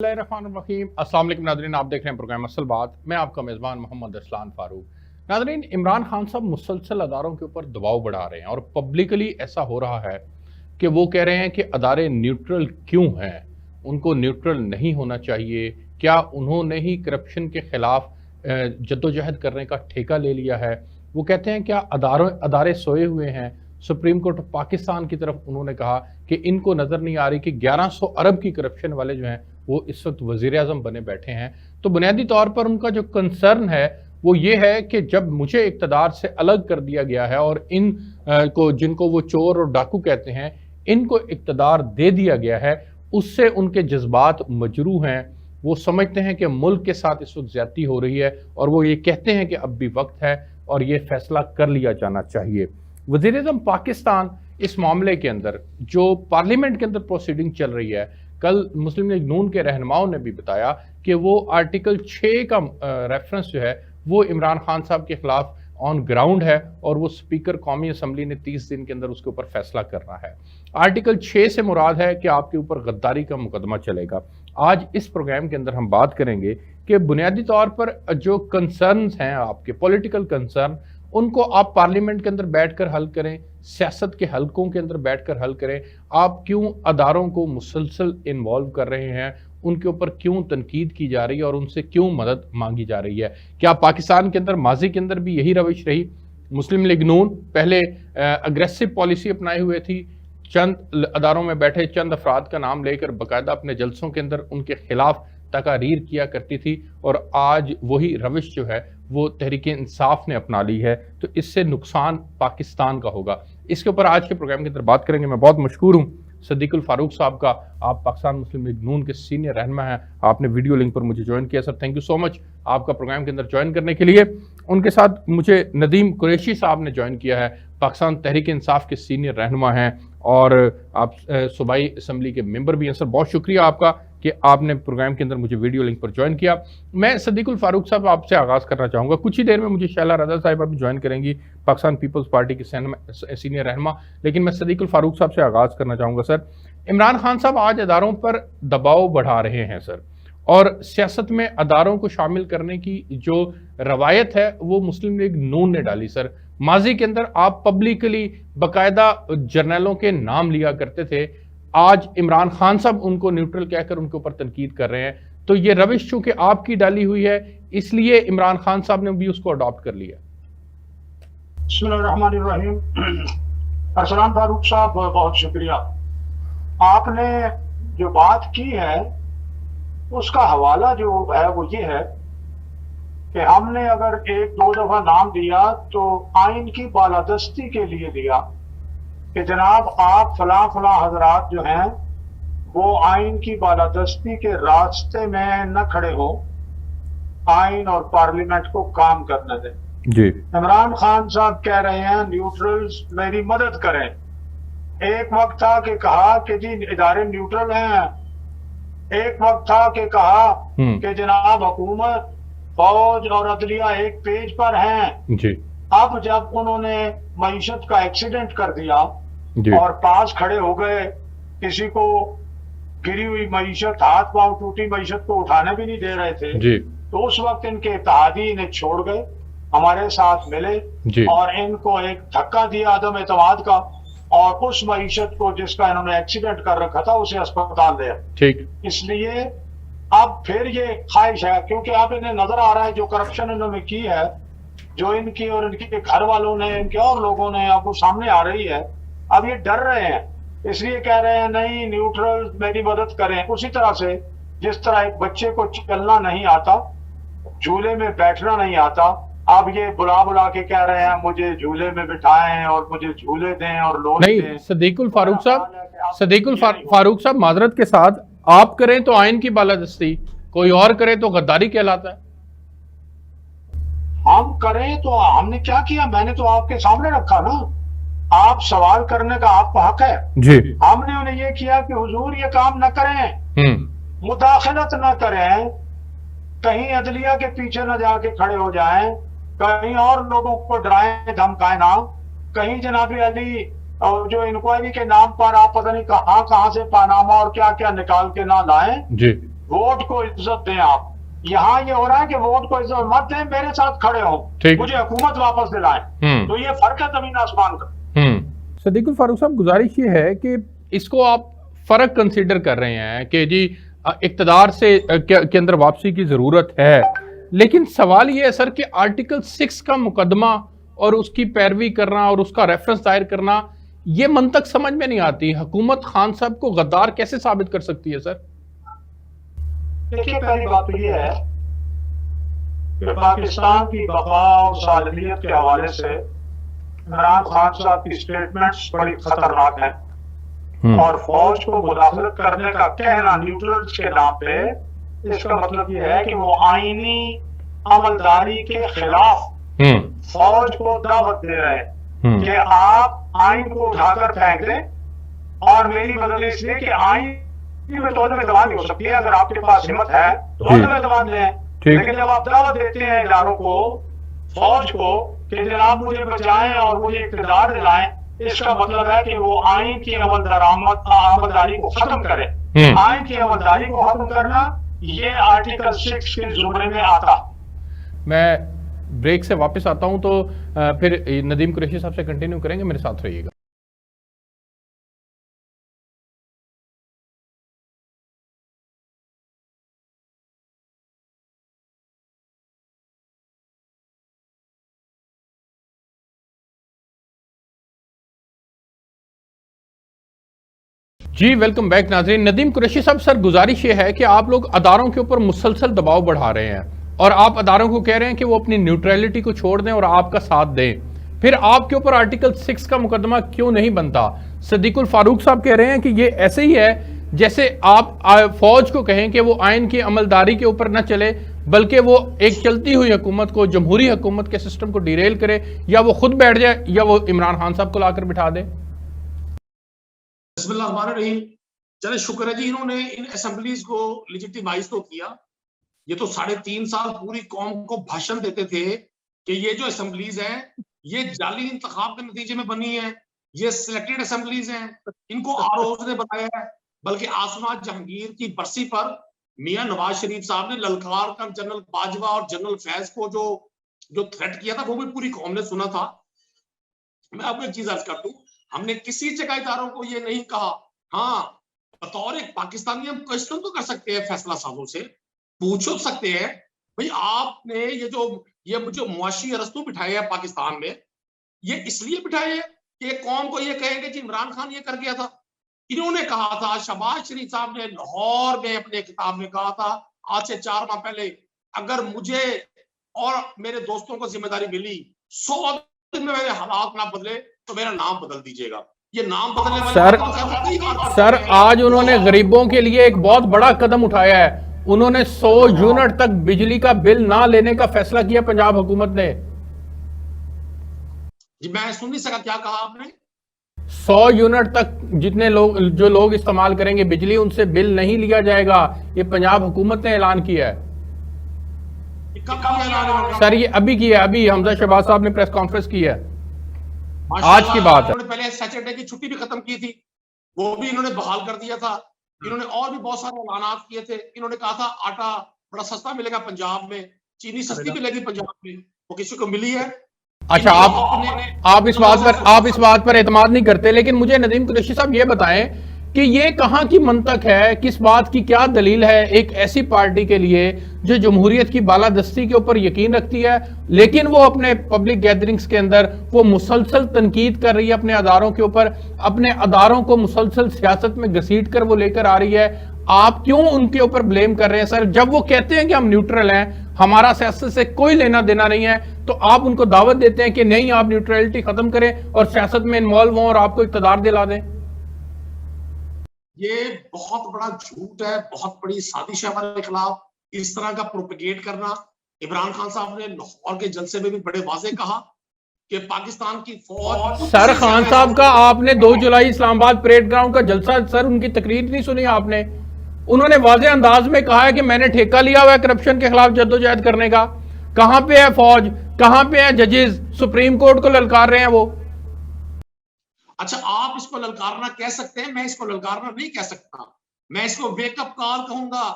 रहीम अस्सलाम वालेकुम नाज़रीन, आप देख रहे हैं प्रोग्राम असल बात। मैं आपका मेज़बान मोहम्मद असलान फारूक। नाज़रीन, इमरान खान साहब मुसलसल अदारों के ऊपर दबाव बढ़ा रहे हैं और पब्लिकली ऐसा हो रहा है कि वो कह रहे हैं कि अदारे न्यूट्रल क्यों हैं, उनको न्यूट्रल नहीं होना चाहिए। क्या उन्होंने ही करप्शन के खिलाफ जद्दोजहद करने का ठेका ले लिया है? वो कहते हैं क्या अदारे सोए हुए हैं। सुप्रीम कोर्ट ऑफ पाकिस्तान की तरफ उन्होंने कहा कि इनको नज़र नहीं आ रही कि 1100 अरब की करप्शन वाले जो हैं वो इस वक्त वज़ीर आज़म बने बैठे हैं। तो बुनियादी तौर पर उनका जो कंसर्न है वो ये है कि जब मुझे इक़्तिदार से अलग कर दिया गया है और इन को जिनको वो चोर और डाकू कहते हैं इनको इक़्तिदार दे दिया गया है, उससे उनके जज्बात मजरूह हैं। वो समझते हैं कि मुल्क के साथ इस वक्त ज़्यादती हो रही है और वो ये कहते हैं कि अब भी वक्त है और ये फैसला कर लिया जाना चाहिए। वज़ीर आज़म पाकिस्तान इस मामले के अंदर जो पार्लियामेंट के अंदर प्रोसीडिंग चल रही है, कल मुस्लिम लीग नून के रहनुमाओं ने भी बताया कि वो आर्टिकल 6 का रेफरेंस जो है वो इमरान खान साहब के खिलाफ ऑन ग्राउंड है और वो स्पीकर कौमी असम्बली ने 30 दिन के अंदर उसके ऊपर फैसला करना है। आर्टिकल 6 से मुराद है कि आपके ऊपर गद्दारी का मुकदमा चलेगा। आज इस प्रोग्राम के अंदर हम बात करेंगे कि बुनियादी तौर पर जो कंसर्न्स हैं आपके पॉलिटिकल कंसर्न, उनको आप पार्लियामेंट के अंदर बैठकर हल करें, सियासत के हलकों के अंदर बैठकर हल करें। आप क्यों अदारों को मुसलसल इन्वॉल्व कर रहे हैं, उनके ऊपर क्यों तनकीद की जा रही है और उनसे क्यों मदद मांगी जा रही है? क्या पाकिस्तान के अंदर माजी के अंदर भी यही रविश रही? मुस्लिम लीग नून पहले अग्रेसिव पॉलिसी अपनाए हुए थी, चंद अदारों में बैठे चंद अफराद का नाम लेकर बाकायदा अपने जलसों के अंदर उनके खिलाफ तकारीर किया करती थी, और आज वही रविश जो है वो तहरीक इंसाफ ने अपना ली है। तो इससे नुकसान पाकिस्तान का होगा। इसके ऊपर आज के प्रोग्राम के अंदर बात करेंगे। मैं बहुत मशहूर हूँ सदीकुल फारूक साहब का। आप पाकिस्तान मुस्लिम लीग नून के सीनियर रहनुमा हैं। आपने वीडियो लिंक पर मुझे ज्वाइन किया sir, thank you so much आपका प्रोग्राम के अंदर ज्वाइन करने के लिए। उनके साथ मुझे नदीम कुरैशी साहब ने ज्वाइन किया है, पाकिस्तान तहरीक इंसाफ के सीनियर रहनुमा हैं और आप सूबाई असम्बली के मेंबर भी हैं। सर बहुत शुक्रिया आपका कि आपने प्रोग्राम के अंदर मुझे वीडियो लिंक पर ज्वाइन किया। मैं सदीकुल फारूक साहब आपसे आगाज़ करना चाहूँगा। कुछ ही देर में मुझे शैला रज़ा साहिबा भी ज्वाइन करेंगी, पाकिस्तान पीपल्स पार्टी की सीनियर रहनुमा, लेकिन मैं सदीकुल फारूक साहब से आगाज़ करना चाहूँगा। सर, इमरान खान साहब आज अदारों पर दबाव बढ़ा रहे हैं सर, और सियासत में अदारों को शामिल करने की जो रवायत है वो मुस्लिम लीग नून ने डाली। सर, माजी के अंदर आप पब्लिकली बाकायदा जर्नलों के नाम लिया करते थे, आज इमरान खान साहब उनको न्यूट्रल कहकर उनके ऊपर तनकीद कर रहे हैं। तो ये रविश चूंकि आपकी डाली हुई है, इसलिए इमरान खान साहब ने भी उसको अडॉप्ट कर लिया। बिस्मिल्लाहिर्रहमानिर्रहीम। असलाम फारूक साहब, बहुत शुक्रिया। आपने जो बात की है उसका हवाला जो है वो ये है कि हमने अगर एक दो दफा नाम दिया तो आइन की बालादस्ती के लिए दिया कि जनाब आप फला फला हजरात जो हैं वो आइन की बालादस्ती के रास्ते में न खड़े हो, आइन और पार्लियामेंट को काम करने दें। जी, इमरान खान साहब कह रहे हैं न्यूट्रल्स मेरी मदद करें। एक वक्त था कि कहा कि जी इदारे न्यूट्रल हैं, एक वक्त था कि कहा कि जनाब हुकूमत, फौज और अदलिया एक पेज पर हैं। जी, अब जब उन्होंने मईशत का एक्सीडेंट कर दिया और पास खड़े हो गए, किसी को गिरी हुई मईशत, हाथ पांव टूटी मईशत को उठाने भी नहीं दे रहे थे जी, तो उस वक्त इनके इत्तेहादी इन्हें छोड़ गए, हमारे साथ मिले और इनको एक धक्का दिया आदम एतमाद का, और उस मईशत को जिसका इन्होंने एक्सीडेंट कर रखा था उसे अस्पताल दिया। ठीक, इसलिए अब फिर ये ख्वाहिश है, क्योंकि अब इन्हें नजर आ रहा है जो करप्शन इन्होंने की है, जो इनकी और इनके घर वालों ने, इनके और लोगों ने, अब वो सामने आ रही है। अब ये डर रहे हैं, इसलिए कह रहे हैं नहीं न्यूट्रल मेरी मदद करें। उसी तरह से जिस तरह एक बच्चे को चलना नहीं आता, झूले में बैठना नहीं आता, अब ये बुला बुला के कह रहे हैं मुझे झूले में बिठाएं और मुझे झूले दें और लोन नहीं दें। सदीकुल फारूक साहब, फारूक साहब माजरत के साथ, आप करें तो आइन की बालादस्ती, कोई और करे तो गद्दारी कहलाता है। हम करें तो हमने क्या किया? मैंने तो आपके सामने रखा ना, आप सवाल करने का आपका हक है जी। हमने उन्हें ये किया कि हुजूर ये काम न करें, मुदाखलत न करें, कहीं अदलिया के पीछे न जाके खड़े हो जाएं, कहीं और लोगों को डराएं धमकाएं ना, कहीं जनाब अली और जो इंक्वायरी के नाम पर आप पता नहीं कहां से पानामा और क्या क्या निकाल के ना लाएं। जी, वोट को इज्जत दें आप। यहाँ ये हो रहा है कि वोट को इज्जत मत दें, मेरे साथ खड़े हो, मुझे हुकूमत वापस दिलाएं। तो ये फर्क है जमीन आसमान का। सदीकुल फारूक साहब, गुजारिश ये है कि इसको आप फर्क कंसीडर कर रहे हैं कि जी इक्तदार से के अंदर वापसी की जरूरत है, लेकिन सवाल ये है सर कि आर्टिकल 6 का मुकदमा और उसकी पैरवी करना और उसका रेफरेंस दायर करना, ये मंतक समझ में नहीं आती। हुकूमत खान साहब को गद्दार कैसे साबित कर सकती है सर? देखिए, पहली बात तो ये है कि पाकिस्तान की बका और सालमियत के हवाले से इमरान खान साहब की स्टेटमेंट्स बड़ी खतरनाक है, और फौज को मुदाखलत करने का कहना न्यूट्रल्स के नाम पे, इसका मतलब ये है कि वो आईनी अमलदारी के खिलाफ फौज को दावत दे रहे हैं कि आप आइन को उठाकर फेंक दें। और मेरी मदद इसलिए कि आइन में तो दबान नहीं हो सकती है, अगर आपके पास हिम्मत है तो में दबान दें। लेकिन जब आप दावत देते हैं इदारों को, फौज को, कि जनाब मुझे बचाएं और मुझे इक़्तिदार दिलाएं, इसका मतलब है कि वो आइन की अमलदारी को खत्म करें। आइन की अमलदारी को खत्म करना ये आर्टिकल 6 के जुमरे में आता। मैं ब्रेक से वापस आता हूं तो फिर नदीम कुरैशी साहब से कंटिन्यू करेंगे, मेरे साथ रहिएगा। जी वेलकम बैक नाज़रीन। नदीम कुरैशी साहब, सर गुजारिश ये है कि आप लोग अदारों के ऊपर मुसलसल दबाव बढ़ा रहे हैं और आप अदारों को कह रहे हैं कि वो अपनी न्यूट्रलिटी को छोड़ दें और आपका साथ दें, फिर आपके ऊपर आर्टिकल 6 का मुकदमा क्यों नहीं बनता? सदीकुल फारूक साहब कह रहे हैं कि ये ऐसे ही है जैसे आप फौज को कहें कि वो आइन की अमलदारी के ऊपर न चले, बल्कि वो एक चलती हुई हुकूमत को, जमहूरी हुकूमत के सिस्टम को डिरेल करे, या वो खुद बैठ जाए या वो इमरान खान साहब को लाकर बिठा दे। चले शुक्र है जी, इन्होंने इन असेंबलीज को लेजिटिमाइज तो किया। ये तो 3.5 साल पूरी कौम को भाषण देते थे कि ये जो असेंबलीज हैं ये जाली इंतखाब के नतीजे में बनी है, ये सिलेक्टेड असेंबलीज हैं, इनको आरओज ने बताया है। बल्कि आसमा जहांगीर की बरसी पर मियां नवाज शरीफ साहब ने ललकार कर जनरल बाजवा और जनरल फैज को जो थ्रेट किया था वो भी पूरी कौम ने सुना था। मैं आपको एक चीज अर्ज कर दूं, हमने किसी जगह इदारों को ये नहीं कहा। हाँ, बतौर एक पाकिस्तानी हम क्वेश्चन तो कर सकते हैं, फैसला साजों से पूछ सकते हैं, भाई आपने ये जो मुआशी अरस्तू बिठाए हैं पाकिस्तान में, ये इसलिए बिठाए हैं कि कौम को ये कहेंगे कि इमरान खान ये कर गया था। इन्होंने कहा था, शहबाज शरीफ साहब ने लाहौर में अपने किताब में कहा था आज से 4 माह पहले, अगर मुझे और मेरे दोस्तों को जिम्मेदारी मिली 100 दिन में मेरे हालात ना बदले तो मेरा नाम बदल दीजिएगा। ये नाम बदलने वाले सर आज उन्होंने गरीबों के लिए एक बहुत बड़ा कदम उठाया है। उन्होंने 100 यूनिट तक बिजली का बिल ना लेने का फैसला किया पंजाब हुकूमत ने। जी मैं सुन नहीं सका, क्या कहा आपने? 100 यूनिट तक जितने लोग इस्तेमाल करेंगे बिजली, उनसे बिल नहीं लिया जाएगा, ये पंजाब हुकूमत ने ऐलान किया है। सर ये अभी किया, अभी हमजा शहबाज साहब ने प्रेस कॉन्फ्रेंस की है, आज की बात है। पहले सैटरडे की छुट्टी भी खत्म की थी, वो भी इन्होंने बहाल कर दिया था। इन्होंने और भी बहुत सारे ऐलानात किए थे। इन्होंने कहा था आटा बड़ा सस्ता मिलेगा पंजाब में, चीनी सस्ती मिलेगी पंजाब में, वो किसी को मिली है? अच्छा, आप इस बात पर एतमाद नहीं करते, लेकिन मुझे नदीम कुरैशी साहब ये बताएं कि ये कहां की मंतक है, किस बात की क्या दलील है एक ऐसी पार्टी के लिए जो जमहूरियत की बालादस्ती के ऊपर यकीन रखती है, लेकिन वो अपने पब्लिक गैदरिंग्स के अंदर वो मुसलसल तनकीद कर रही है अपने अदारों के ऊपर, अपने अदारों को मुसलसल सियासत में घसीट कर वो लेकर आ रही है। आप क्यों उनके ऊपर ब्लेम कर रहे हैं सर? जब वो कहते हैं कि हम न्यूट्रल हैं, हमारा सियासत से कोई लेना देना नहीं है, तो आप उनको दावत देते हैं कि नहीं, आप न्यूट्रलिटी खत्म करें और सियासत में इन्वॉल्व हों और आपको इक़्तिदार दिला दें। ये बहुत बड़ा झूठ है, बहुत बड़ी साजिश है हमारे खिलाफ। इस तरह का प्रोपेगेट करना, इमरान खान साहब ने लाहौर के जलसे में भी बड़े वाजे कहा कि पाकिस्तान की फौज। सर खान साहब का आपने 2 जुलाई इस्लामाबाद परेड ग्राउंड का जलसा, सर उनकी तकरीर नहीं सुनी आपने? उन्होंने वाजे अंदाज में कहा है कि मैंने ठेका लिया हुआ है करप्शन के खिलाफ जद्दोजहद करने का। कहां पे है फौज, कहां पे है जजेस? सुप्रीम कोर्ट को ललकार रहे हैं वो। अच्छा, आप इसको ललकारना कह सकते हैं, मैं इसको ललकारना नहीं कह सकता। मैं इसको वेकअप कॉल कहूंगा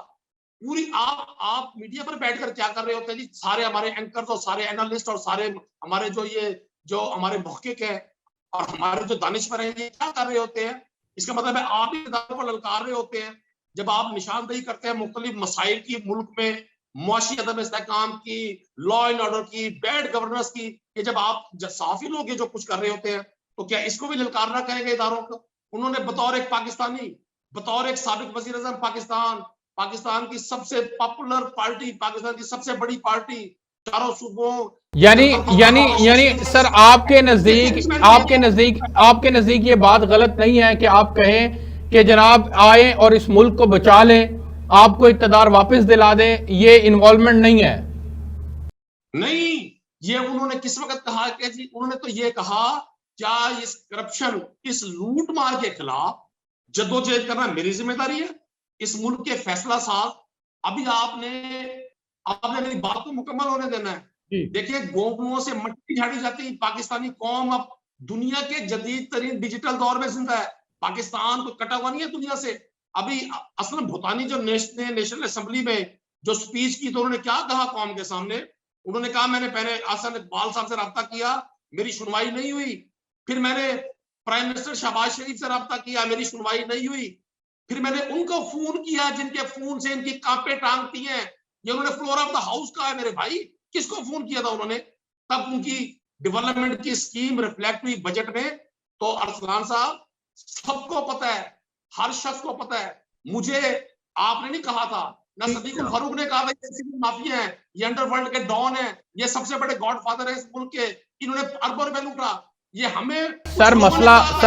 पूरी आप मीडिया पर बैठकर क्या कर रहे होते हैं जी, सारे हमारे एंकर्स और सारे एनालिस्ट और सारे हमारे जो हमारे मुहक्किक है और हमारे जो दानिशवर हैं, ये क्या कर रहे होते हैं? इसका मतलब है आप ही इदारों को ललकार रहे होते हैं। जब आप निशानदेही करते हैं मुख्तलिफ मसाइल की, मुल्क में मुआशी अदम इस्तेहकाम की, लॉ एंड ऑर्डर की, बैड गवर्नेंस की, ये जब आप सहाफी लोग ये जो कुछ कर रहे होते हैं, तो क्या इसको भी ललकारना कहेंगे इदारों को? उन्होंने बतौर एक पाकिस्तानी, बतौर एक साबिक वजीर आज़म पाकिस्तान की सबसे पॉपुलर पार्टी, पाकिस्तान की सबसे बड़ी पार्टी, चारों सूबों, यानी यानी यानी सर आपके नजदीक ये बात गलत नहीं है कि आप कहें कि जनाब आए और इस मुल्क को बचा लें, आपको इक़्तिदार वापस दिला दें, ये इन्वॉल्वमेंट नहीं है? नहीं, ये उन्होंने किस वक्त कहा कि जी, उन्होंने तो ये कहा क्या इस करप्शन, इस लूट मार के खिलाफ जद्दोजहद करना मेरी जिम्मेदारी है, इस मुल्क के फैसला साज। अभी आपने मेरी बात को मुकम्मल होने देना है। देखिए, गोपनुओं से मट्टी झाड़ी जाती पाकिस्तानी कौम अब दुनिया के जदीद तरीन डिजिटल दौर में जिंदा है। पाकिस्तान को कटा हुआ नहीं है दुनिया से। अभी असलम भूटानी जो नेशनल असेंबली में जो स्पीच की, तो उन्होंने क्या कहा कौम के सामने? उन्होंने कहा मैंने पहले हसन इकबाल साहब से रब्ता किया, मेरी सुनवाई नहीं हुई। फिर मैंने प्राइम मिनिस्टर शहबाज शरीफ से रब्ता किया, मेरी सुनवाई नहीं हुई। फिर मैंने उनको फोन किया जिनके फोन से इनकी कांपे टांगती हैं। ये उन्होंने फ्लोर ऑफ द हाउस कहा है मेरे भाई। किसको फोन किया था उन्होंने? तब उनकी डेवलपमेंट की स्कीम रिफ्लेक्ट हुई बजट में। तो अरसलान साहब, सबको पता है, हर शख्स को पता है। मुझे आपने नहीं कहा था, ना सदीकुल फारूक ने कहा था ये सिविल माफिया है, ये अंडरवर्ल्ड के डॉन है, ये सबसे बड़े गॉडफादर है इस मुल्क के, इन्होंने अरबों रुपए लूटा। ये हमें सर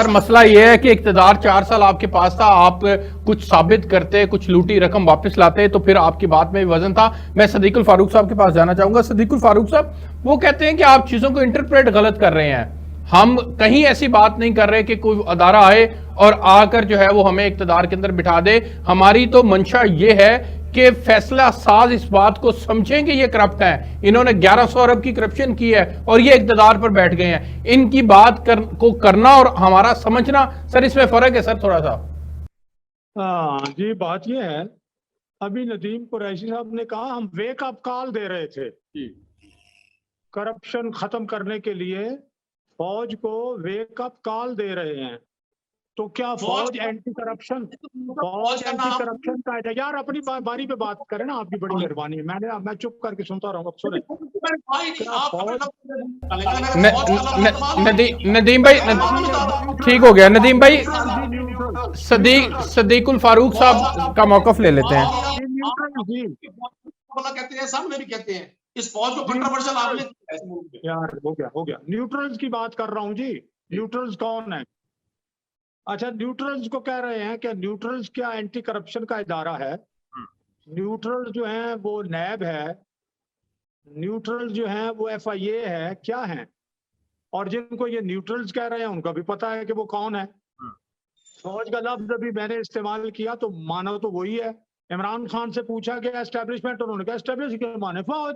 मसला ये है कि इक़्तिदार 4 साल आपके पास था, आप कुछ साबित करते, कुछ लूटी रकम वापस लाते, तो फिर आपकी बात में भी वजन था। मैं सदीकुल फारूक साहब के पास जाना चाहूंगा। सदीकुल फारूक साहब, वो कहते हैं कि आप चीजों को इंटरप्रेट गलत कर रहे हैं। हम कहीं ऐसी बात नहीं कर रहे कि कोई अदारा आए और आकर जो है वो हमें इक़्तिदार के अंदर बिठा दे। हमारी तो मंशा ये है कि फैसला साज इस बात को समझेंगे ये करप्ट हैं, इन्होंने 1100 अरब की करप्शन की है और ये इक़्तिदार पर बैठ गए हैं। इनकी बात को करना और हमारा समझना, सर इसमें फर्क है सर थोड़ा सा? जी, बात ये है, अभी नदीम कुरैशी साहब ने कहा हम वेक अप कॉल दे रहे थे करप्शन खत्म करने के लिए, फौज को वेक अप कॉल दे रहे हैं। तो क्या फौज एंटी करप्शन का है? यार अपनी बारी पे बात करें ना, आपकी बड़ी मेहरबानी है। मैं चुप करके सुनता रहूंगा। सुने नदीम भाई, ठीक हो गया नदीम भाई, सदीकुल फारूक साहब का मौकफ ले लेते हैं। कहते हैं, सामने भी कहते हैं इस फौज को कंट्रोवर्शियल आपने। यार हो गया न्यूट्रल्स की बात कर रहा हूँ जी। न्यूट्रल्स कौन है? अच्छा, न्यूट्रल्स को कह रहे हैं कि न्यूट्रल्स क्या एंटी करप्शन का इदारा है? न्यूट्रल्स जो है वो नैब है, न्यूट्रल्स जो है वो FIA है, क्या है? और जिनको ये न्यूट्रल्स कह रहे हैं उनको भी पता है कि वो कौन है। फौज का लफ्ज अभी मैंने इस्तेमाल किया तो माना तो वही है। इमरान खान से पूछा गया एस्टेब्लिशमेंट, उन्होंने कहा एस्टेब्लिश के माने फौज,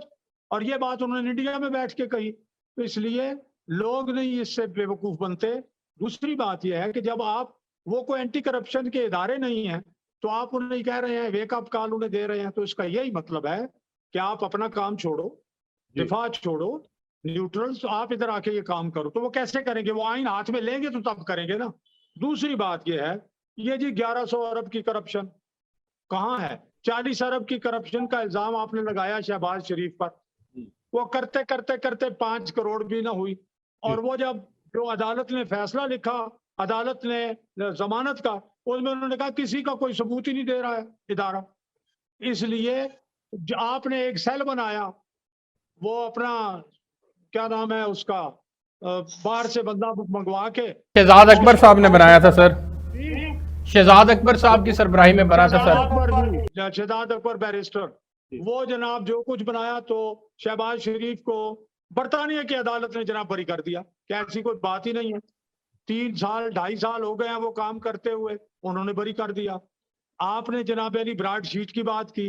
और ये बात उन्होंने इंडिया में बैठ के कही। तो इसलिए लोग नहीं इससे बेवकूफ बनते। दूसरी बात यह है कि जब आप वो कोई एंटी करप्शन के इदारे नहीं है तो आप उन्हें कह रहे हैं वेकअप कॉल उन्हें दे रहे हैं, तो इसका यही मतलब है कि आप अपना काम छोड़ो, दिफा छोड़ो, न्यूट्रल्स आप इधर आके ये काम करो। तो वो कैसे करेंगे? वो आइन हाथ में लेंगे तो तब करेंगे ना। दूसरी बात यह है, ये जी 1100 अरब की करप्शन कहाँ है? 40 अरब की करप्शन का इल्जाम आपने लगाया शहबाज शरीफ पर, वो करते करते करते 5 करोड़ भी ना हुई। और वो जब जो अदालत ने फैसला लिखा, अदालत ने जमानत का, उसमें उन्होंने कहा किसी का कोई सबूत ही नहीं दे रहा है इदारा। इसलिए आपने एक सेल बनाया, वो अपना क्या नाम है उसका, बाहर से बंदा मंगवा के, शहजाद अकबर साहब ने बनाया था सर, शहजाद अकबर साहब की सरबराही में बना था सर, शहजाद अकबर बैरिस्टर। वो जनाब जो कुछ बनाया तो शहबाज शरीफ को बरतानिया की अदालत ने जनाब बरी कर दिया कि ऐसी कोई बात ही नहीं है। 3 साल 2.5 साल हो गए हैं वो काम करते हुए, उन्होंने बरी कर दिया। आपने जनाब यानी ब्राड शीट की बात की,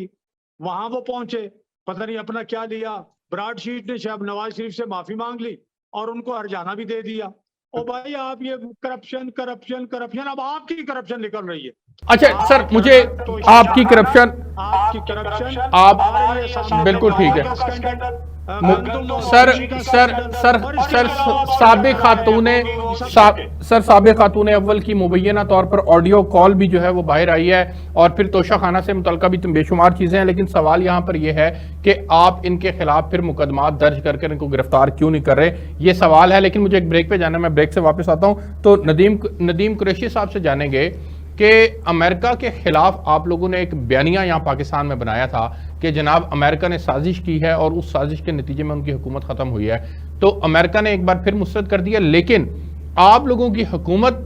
वहां वो पहुंचे, पता नहीं अपना क्या लिया, ब्राड शीट ने नवाज शरीफ से माफी मांग ली और उनको हरजाना भी दे दिया। ओ भाई, आप ये करप्शन करप्शन करप्शन, अब आपकी करप्शन निकल रही है। अच्छा सर, मुझे आपकी करप्शन, आपकी करप्शन आप बिल्कुल ठीक है सर साबिक खातून अव्वल की मुबैना तौर पर ऑडियो कॉल भी जो है वो बाहर आई है और फिर तोशा खाना से मुतल्लिका भी बेशुमार चीजें हैं, लेकिन सवाल यहाँ पर यह है कि आप इनके खिलाफ फिर मुकदमात दर्ज करके इनको गिरफ्तार क्यों नहीं कर रहे, ये सवाल है। लेकिन मुझे एक ब्रेक पे जाना है, मैं ब्रेक से वापस आता हूँ। तो नदीम कुरैशी साहब से जानेंगे कि अमेरिका के खिलाफ आप लोगों ने एक बयानिया यहाँ पाकिस्तान में बनाया था कि जनाब अमेरिका ने साजिश की है और उस साजिश के नतीजे में उनकी हुकूमत खत्म हुई है। तो अमेरिका ने एक बार फिर मुस्तरद कर दिया, लेकिन आप लोगों की हुकूमत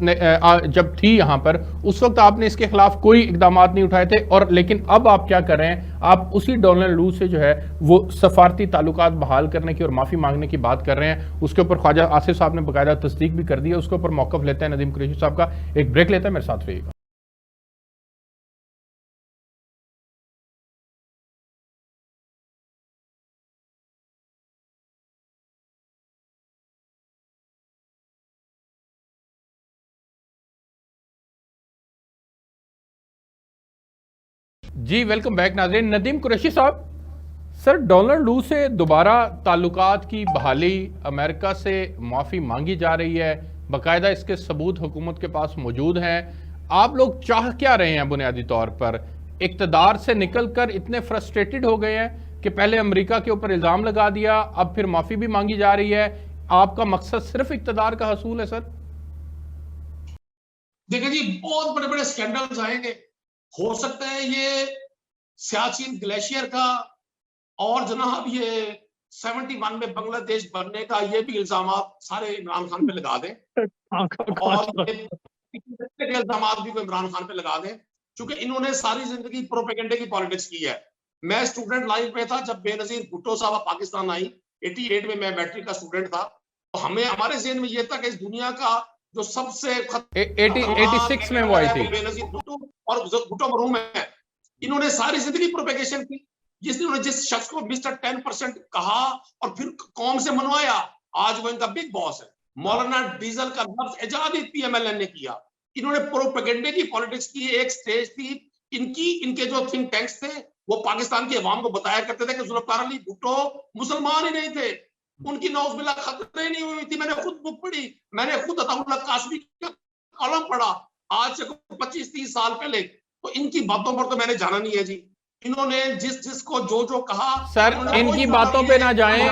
जब थी यहाँ पर उस वक्त आपने इसके खिलाफ कोई इकदाम नहीं उठाए थे, और लेकिन अब आप क्या कर रहे हैं, आप उसी डोनाल्ड लू से जो है वो सफारती ताल्लुकात बहाल करने की और माफी मांगने की बात कर रहे हैं। उसके ऊपर ख्वाजा आसिफ साहब ने बाकायदा तस्दीक भी कर दी है, उसके ऊपर मौक़िफ़ लेते हैं नदीम कुरैशी साहब का। एक ब्रेक लेते हैं, मेरे साथ रहिएगा। जी वेलकम बैक नाज़रीन। नदीम कुरैशी साहब, सर डोनाल्ड लू से दोबारा ताल्लुकात की बहाली, अमेरिका से माफ़ी मांगी जा रही है, बाकायदा इसके सबूत हुकूमत के पास मौजूद हैं। आप लोग चाह क्या रहे हैं बुनियादी तौर पर? इक़्तिदार से निकलकर इतने फ्रस्ट्रेटेड हो गए हैं कि पहले अमेरिका के ऊपर इल्ज़ाम लगा दिया, अब फिर माफ़ी भी मांगी जा रही है। आपका मकसद सिर्फ इक़्तिदार का हसूल है? सर देखिए जी, बहुत बड़े बड़े स्कैंडल्स आएंगे, हो सकता है ये सियाचिन ग्लेशियर का और जनाब ये 71 में बांग्लादेश बनने का ये भी इल्जाम सारे इमरान खान पे लगा दें और इल्जाम भी इमरान खान पे लगा दें, क्योंकि इन्होंने सारी जिंदगी प्रोपेगेंडे की पॉलिटिक्स की है। मैं स्टूडेंट लाइफ में था जब बेनजीर भुट्टो साहब पाकिस्तान आई, 88 में मैं मैट्रिक का स्टूडेंट था, तो हमें हमारे ज़हन में ये था कि इस दुनिया का जो सबसे 86 में वो आई थी बेनजीर भुट्टो, और भुट्टो मरहूम है। इन्होंने सारी जिंदगी प्रोपेगेशन की, जिस शख्स को मिस्टर 10% कहा और फिर कौम से मनवाया, आज वो इनका बिग बॉस है। मौलाना डीजल का लफ्ज इजाद पीएमएलएन ने किया। इन्होंने प्रोपेगेंडे की पॉलिटिक्स की। एक स्टेज थी इनके जो थिंक टैंक्स थे वो पाकिस्तान की अवाम को बताया करते थे कि जुल्फकार अली भुट्टो मुसलमान ही नहीं थे, उनकी नौज़बिल्ला खतरे नहीं हुई थी। मैंने खुद बुक पढ़ी, मैंने खुद अताउल्लाह कासमी का कॉलम पढ़ा आज से 25-30 साल पहले। तो इनकी बातों पर तो मैंने जाना नहीं है जी। इन्होंने जिसको जो कहा, सर इनकी बातों पे ना जाएं,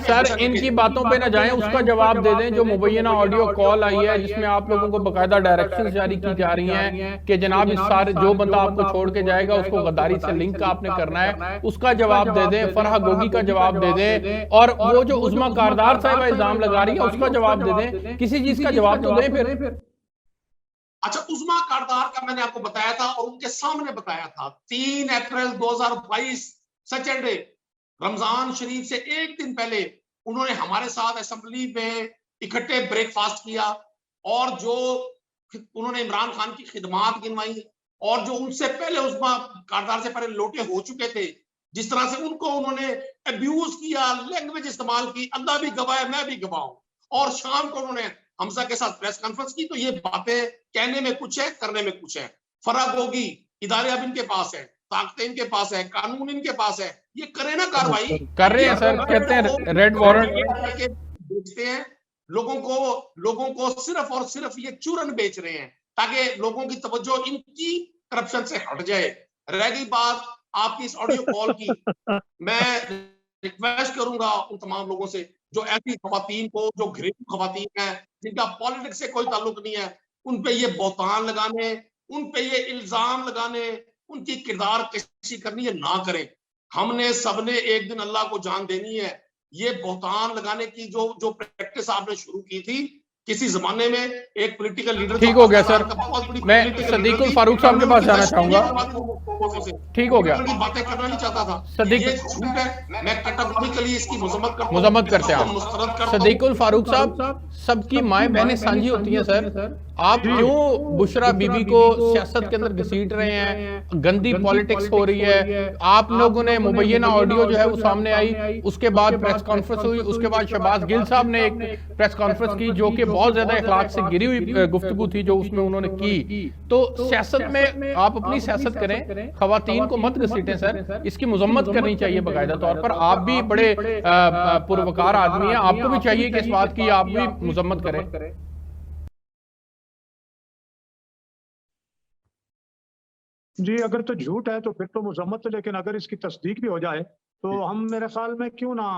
सर इनकी बातों पे ना जाएं, उसका जवाब दे दें जो मुबैना ऑडियो कॉल आई है जिसमें आप लोगों को बकायदा डायरेक्शंस जारी की जा रही हैं कि जनाब इस सारे जो बंदा आपको छोड़ के जाएगा उसको गद्दारी से लिंक आपने करना है, उसका जवाब दे दें। फरहा गोगी का जवाब दे दें, और वो जो उज़मा कारदार साहिबा इल्जाम लगा रही है उसका जवाब दे दें। किसी चीज का जवाब तो दें फिर। अच्छा, उज़मा कारदार का मैंने आपको बताया था और उनके सामने बताया था 3 अप्रैल 2022 सैटरडे, रमजान शरीफ से एक दिन पहले उन्होंने हमारे साथ असेंबली में इकट्ठे ब्रेकफास्ट किया और जो उन्होंने इमरान खान की खिदमात गिनवाई और जो उनसे पहले उज़मा कारदार से पहले लोटे हो चुके थे, जिस तरह से उनको उन्होंने अब्यूज किया, लैंग्वेज इस्तेमाल की, अल्लाह भी गवाह है मैं भी गवाह हूं, और शाम को उन्होंने हमजा के साथ प्रेस कॉन्फ्रेंस की। तो ये बातें कहने में कुछ है, करने में कुछ है। फरहा गोगी, इदारे अब इनके पास है, ताकतें इनके पास है, कानून इनके पास है, ये करे ना कार्रवाई। कर रहे हैं सर, कहते हैं रेड वारंट बेचते हैं लोगों को सिर्फ और सिर्फ ये चूरन बेच रहे हैं ताकि लोगों की तवज्जो इनकी करप्शन से हट जाए। रह गई बात आपकी इस ऑडियो कॉल की, मैं रिक्वेस्ट करूंगा उन तमाम लोगों से जो ऐसी खवातीन को, जो घरेलू खवातीन हैं जिनका पॉलिटिक्स से कोई ताल्लुक नहीं है, उन पे ये बहतान लगाने, उन पे ये इल्जाम लगाने, उनकी किरदार कशी करनी है ना करें। हमने सबने एक दिन अल्लाह को जान देनी है। ये बहतान लगाने की जो प्रैक्टिस आपने शुरू की थी किसी जमाने में, एक पॉलिटिकल लीडर, ठीक हो गया सर, मैं सदीकुल फारूक साहब के पास जाना चाहूंगा। ठीक हो गया, बातें करना नहीं चाहता था, सदीक ये झूठ है, मैं कैटेगोरिकली इसकी मुजम्मत करते हैं। सदीकुल फारूक साहब, सबकी माएं बहनें साझी होती हैं सर, आप क्यों बुशरा बीबी को सियासत के अंदर घसीट रहे हैं? गंदी पॉलिटिक्स हो रही है। आप लोगों ने मुबैना ऑडियो जो है वो सामने आई, उसके बाद प्रेस कॉन्फ्रेंस हुई, उसके बाद शहबाज गिल साहब ने एक प्रेस कॉन्फ्रेंस की जो कि बहुत ज्यादा अखलाक से गिरी हुई गुफ्तगू थी जो उसमें उन्होंने की। तो सियासत में आप अपनी सियासत करें, खवातीन को मत घसीटें सर, इसकी मुजम्मत करनी चाहिए बाकायदा तौर पर। आप भी बड़े पुरवकार आदमी हैं, आपको भी चाहिए कि इस बात की आप भी मुजम्मत करें। जी, अगर तो झूठ है तो फिर तो मुजम्मत, लेकिन अगर इसकी तस्दीक भी हो जाए तो हम मेरे ख्याल में क्यों ना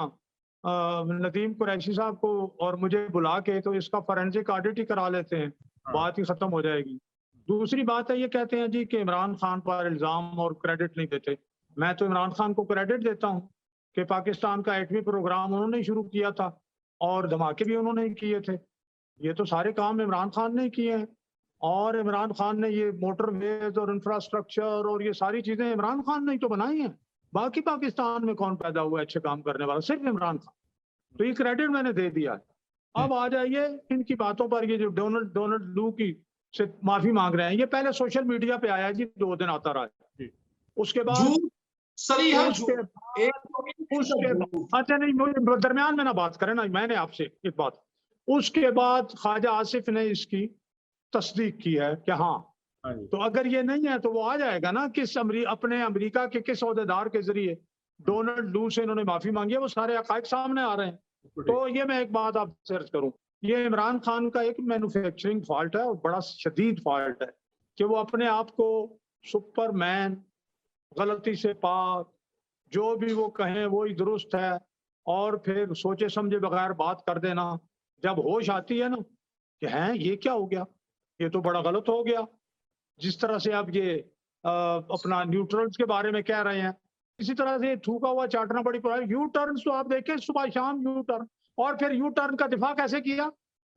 नदीम कुरैशी साहब को और मुझे बुला के तो इसका फोरेंसिक ऑडिट ही करा लेते हैं, बात ही खत्म हो जाएगी। दूसरी बात है, ये कहते हैं जी कि इमरान खान पर इल्जाम और क्रेडिट नहीं देते। मैं तो इमरान खान को क्रेडिट देता हूँ कि पाकिस्तान का एटमी प्रोग्राम उन्होंने ही शुरू किया था और धमाके भी उन्होंने ही किए थे। ये तो सारे काम इमरान खान ने किए हैं और इमरान खान ने ये मोटरवेज और इंफ्रास्ट्रक्चर और ये सारी चीजें इमरान खान ने ही तो बनाई हैं। बाकी पाकिस्तान में कौन पैदा हुआ अच्छे काम करने वाला? सिर्फ इमरान खान। तो ये क्रेडिट मैंने दे दिया है। अब आ जाइए इनकी बातों पर। ये जो डोनाल्ड लू की से माफी मांग रहे हैं, ये पहले सोशल मीडिया पे आया जी, 2 दिन आता रहा है। उसके बाद अच्छा नहीं, दरमियान में ना बात करें ना, मैंने आपसे एक बात। उसके बाद ख्वाजा आसिफ ने इसकी तस्दीक की है कि हाँ, तो अगर ये नहीं है तो वो आ जाएगा ना अपने अमेरिका के किस ओहदेदार के जरिए डोनाल्ड लू से इन्होंने माफी मांगी है, वो सारे हकायक सामने आ रहे हैं। तो ये मैं एक बात आप सर्च करूं, ये इमरान खान का एक मैन्युफैक्चरिंग फॉल्ट है और बड़ा शदीद फॉल्ट है कि वो अपने आप को सुपरमैन, गलती से पाक, जो भी वो कहें वो ही दुरुस्त है, और फिर सोचे समझे बगैर बात कर देना। जब होश आती है ना कि हैं ये क्या हो गया, ये तो बड़ा गलत हो गया। जिस तरह से आप ये अपना न्यूट्रल्स के बारे में कह रहे हैं, इसी तरह से थूका हुआ चाटना बड़ी पड़ा। यू टर्न तो आप देखें सुबह शाम यू टर्न, और फिर यू टर्न का दिफा कैसे किया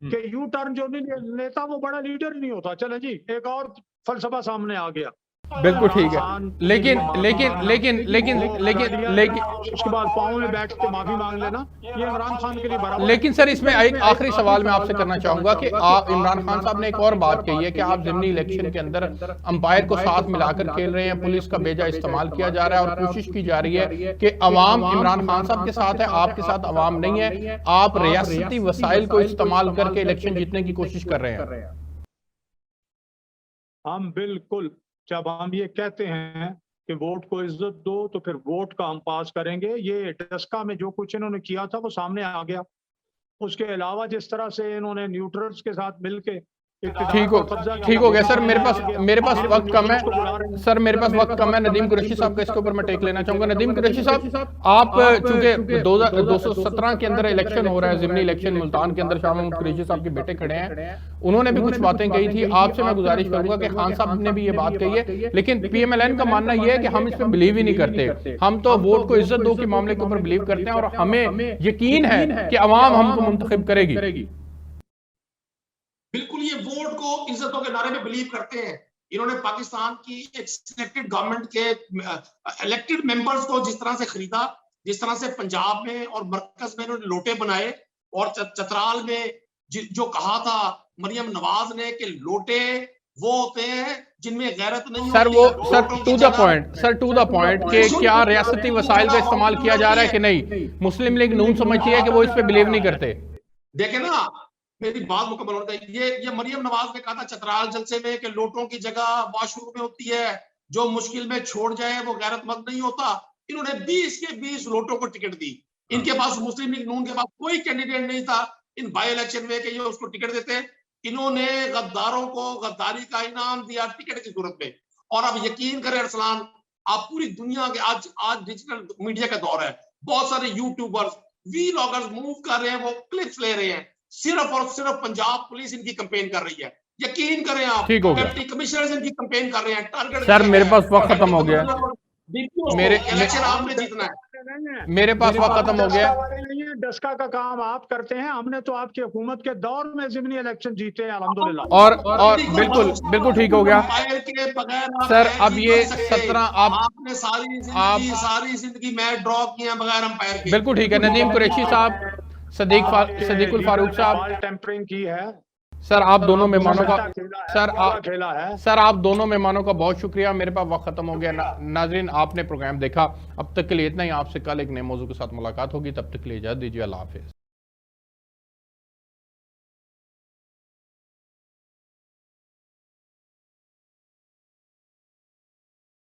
कि यू टर्न जो नहीं लेता वो बड़ा लीडर ही नहीं होता। चले जी, एक और फलसफा सामने आ गया। बिल्कुल ठीक है, लेकिन उसके बाद पाँव में बैठ के माफी मांग लेना, ये इमरान खान के लिए बराबर। लेकिन सर इसमें एक आखिरी सवाल मैं आपसे करना चाहूंगा कि आप, इमरान खान साहब ने एक और बात कही है कि आप ज़िमनी इलेक्शन के अंदर अंपायर को साथ मिलाकर खेल रहे हैं, पुलिस का बेजा इस्तेमाल किया जा रहा है और कोशिश की जा रही है कि अवाम इमरान खान साहब के साथ है, आपके साथ अवाम नहीं है, आप रियासती वसाइल को इस्तेमाल करके इलेक्शन जीतने की कोशिश कर रहे हैं। हम बिल्कुल, जब हम ये कहते हैं कि वोट को इज्जत दो तो फिर वोट का हम पास करेंगे। ये डस्का में जो कुछ इन्होंने किया था वो सामने आ गया। उसके अलावा जिस तरह से इन्होंने न्यूट्रल्स के साथ मिलके ठीक हो गया सर। मेरे पास वक्त कम है सर, मेरे पास वक्त कम है। नदीम कुरैशी साहब का इसके ऊपर मैं टेक लेना चाहूंगा। नदीम कुरैशी साहब, आप चूंकि 217 के अंदर इलेक्शन हो रहा है, ज़िमनी इलेक्शन मुल्तान के अंदर, शाह महमूद कुरैशी साहब के बेटे खड़े हैं, उन्होंने भी कुछ बातें कही थी। आपसे मैं गुजारिश करूंगा कि खान साहब ने भी ये बात कही है, लेकिन PMLN का मानना यह है कि हम इस पर बिलीव ही नहीं करते, हम तो वोट को इज्जत दो के मामले के ऊपर बिलीव करते हैं और हमें यकीन है कि अवाम हमको मुंतखब करेगी। बिल्कुल, ये वोट को इज्जतों के नारे में बिलीव करते हैं। इन्होंने पाकिस्तान की एक सिलेक्टेड गवर्नमेंट के इलेक्टेड मेंबर्स को जिस तरह से खरीदा, जिस तरह से पंजाब में और मरकज में इन्होंने लोटे बनाए, और चतराल में जो कहा था मरियम नवाज ने कि लोटे वो होते हैं जिनमें गैरत नहीं सर, वो सर टू द पॉइंट कि क्या रियासती वसाइल का इस्तेमाल किया जा रहा है कि नहीं, मुस्लिम लीग नून समझती है कि वो इस पे बिलीव नहीं करते। देखे ना, मेरी बात मुकम्मल होता है। ये मरियम नवाज ने कहा था चतराल जलसे में कि लोटों की जगह वॉशरूम में होती है, जो मुश्किल में छोड़ जाए वो गैरतमंद नहीं होता। इन्होंने 20 के 20 लोटों को टिकट दी। इनके पास मुस्लिम लीग नून के पास कोई कैंडिडेट नहीं था इन बाई इलेक्शन में कि ये उसको टिकट देते। इन्होंने गद्दारों को गद्दारी का इनाम दिया टिकट की सूरत में। और अब यकीन करें अरसलान, आप पूरी दुनिया के आज डिजिटल मीडिया का दौर है, बहुत सारे यूट्यूबर्स, वीलॉगर्स मूव कर रहे हैं, वो क्लिप्स ले रहे हैं, सिर्फ और सिर्फ पंजाब पुलिस इनकी कैंपेन कर रही है। यकीन करें आप, डिप्टी कमिश्नर इनकी कैंपेन कर रहे हैं। टारगेट सर, मेरे पास वक्त खत्म हो गया, इलेक्शन आपने जीतना है। मेरे पास वक्त खत्म हो गया। डस्का का काम आप करते हैं, हमने तो आपकी हुकूमत के दौर में ज़िमनी इलेक्शन जीते हैं अल्हम्दुलिल्लाह। और बिल्कुल ठीक हो गया सर। अब ये 17 आपने सारी जिंदगी मैच ड्रॉ किया बगैर अंपायर के। बिल्कुल ठीक है। नदीम कुरैशी साहब, सदीकुल फारूक साहब, टेम्परिंग की है, सर आप दोनों मेहमानों का सर खेला है। सर आप दोनों मेहमानों का बहुत शुक्रिया। मेरे पास वक्त खत्म हो गया। नाजरीन आपने प्रोग्राम देखा, अब तक के लिए इतना ही। आपसे कल एक नए मौजू के साथ मुलाकात होगी, तब तक के लिए इजाजत दीजिए। अल्लाह हाफिज।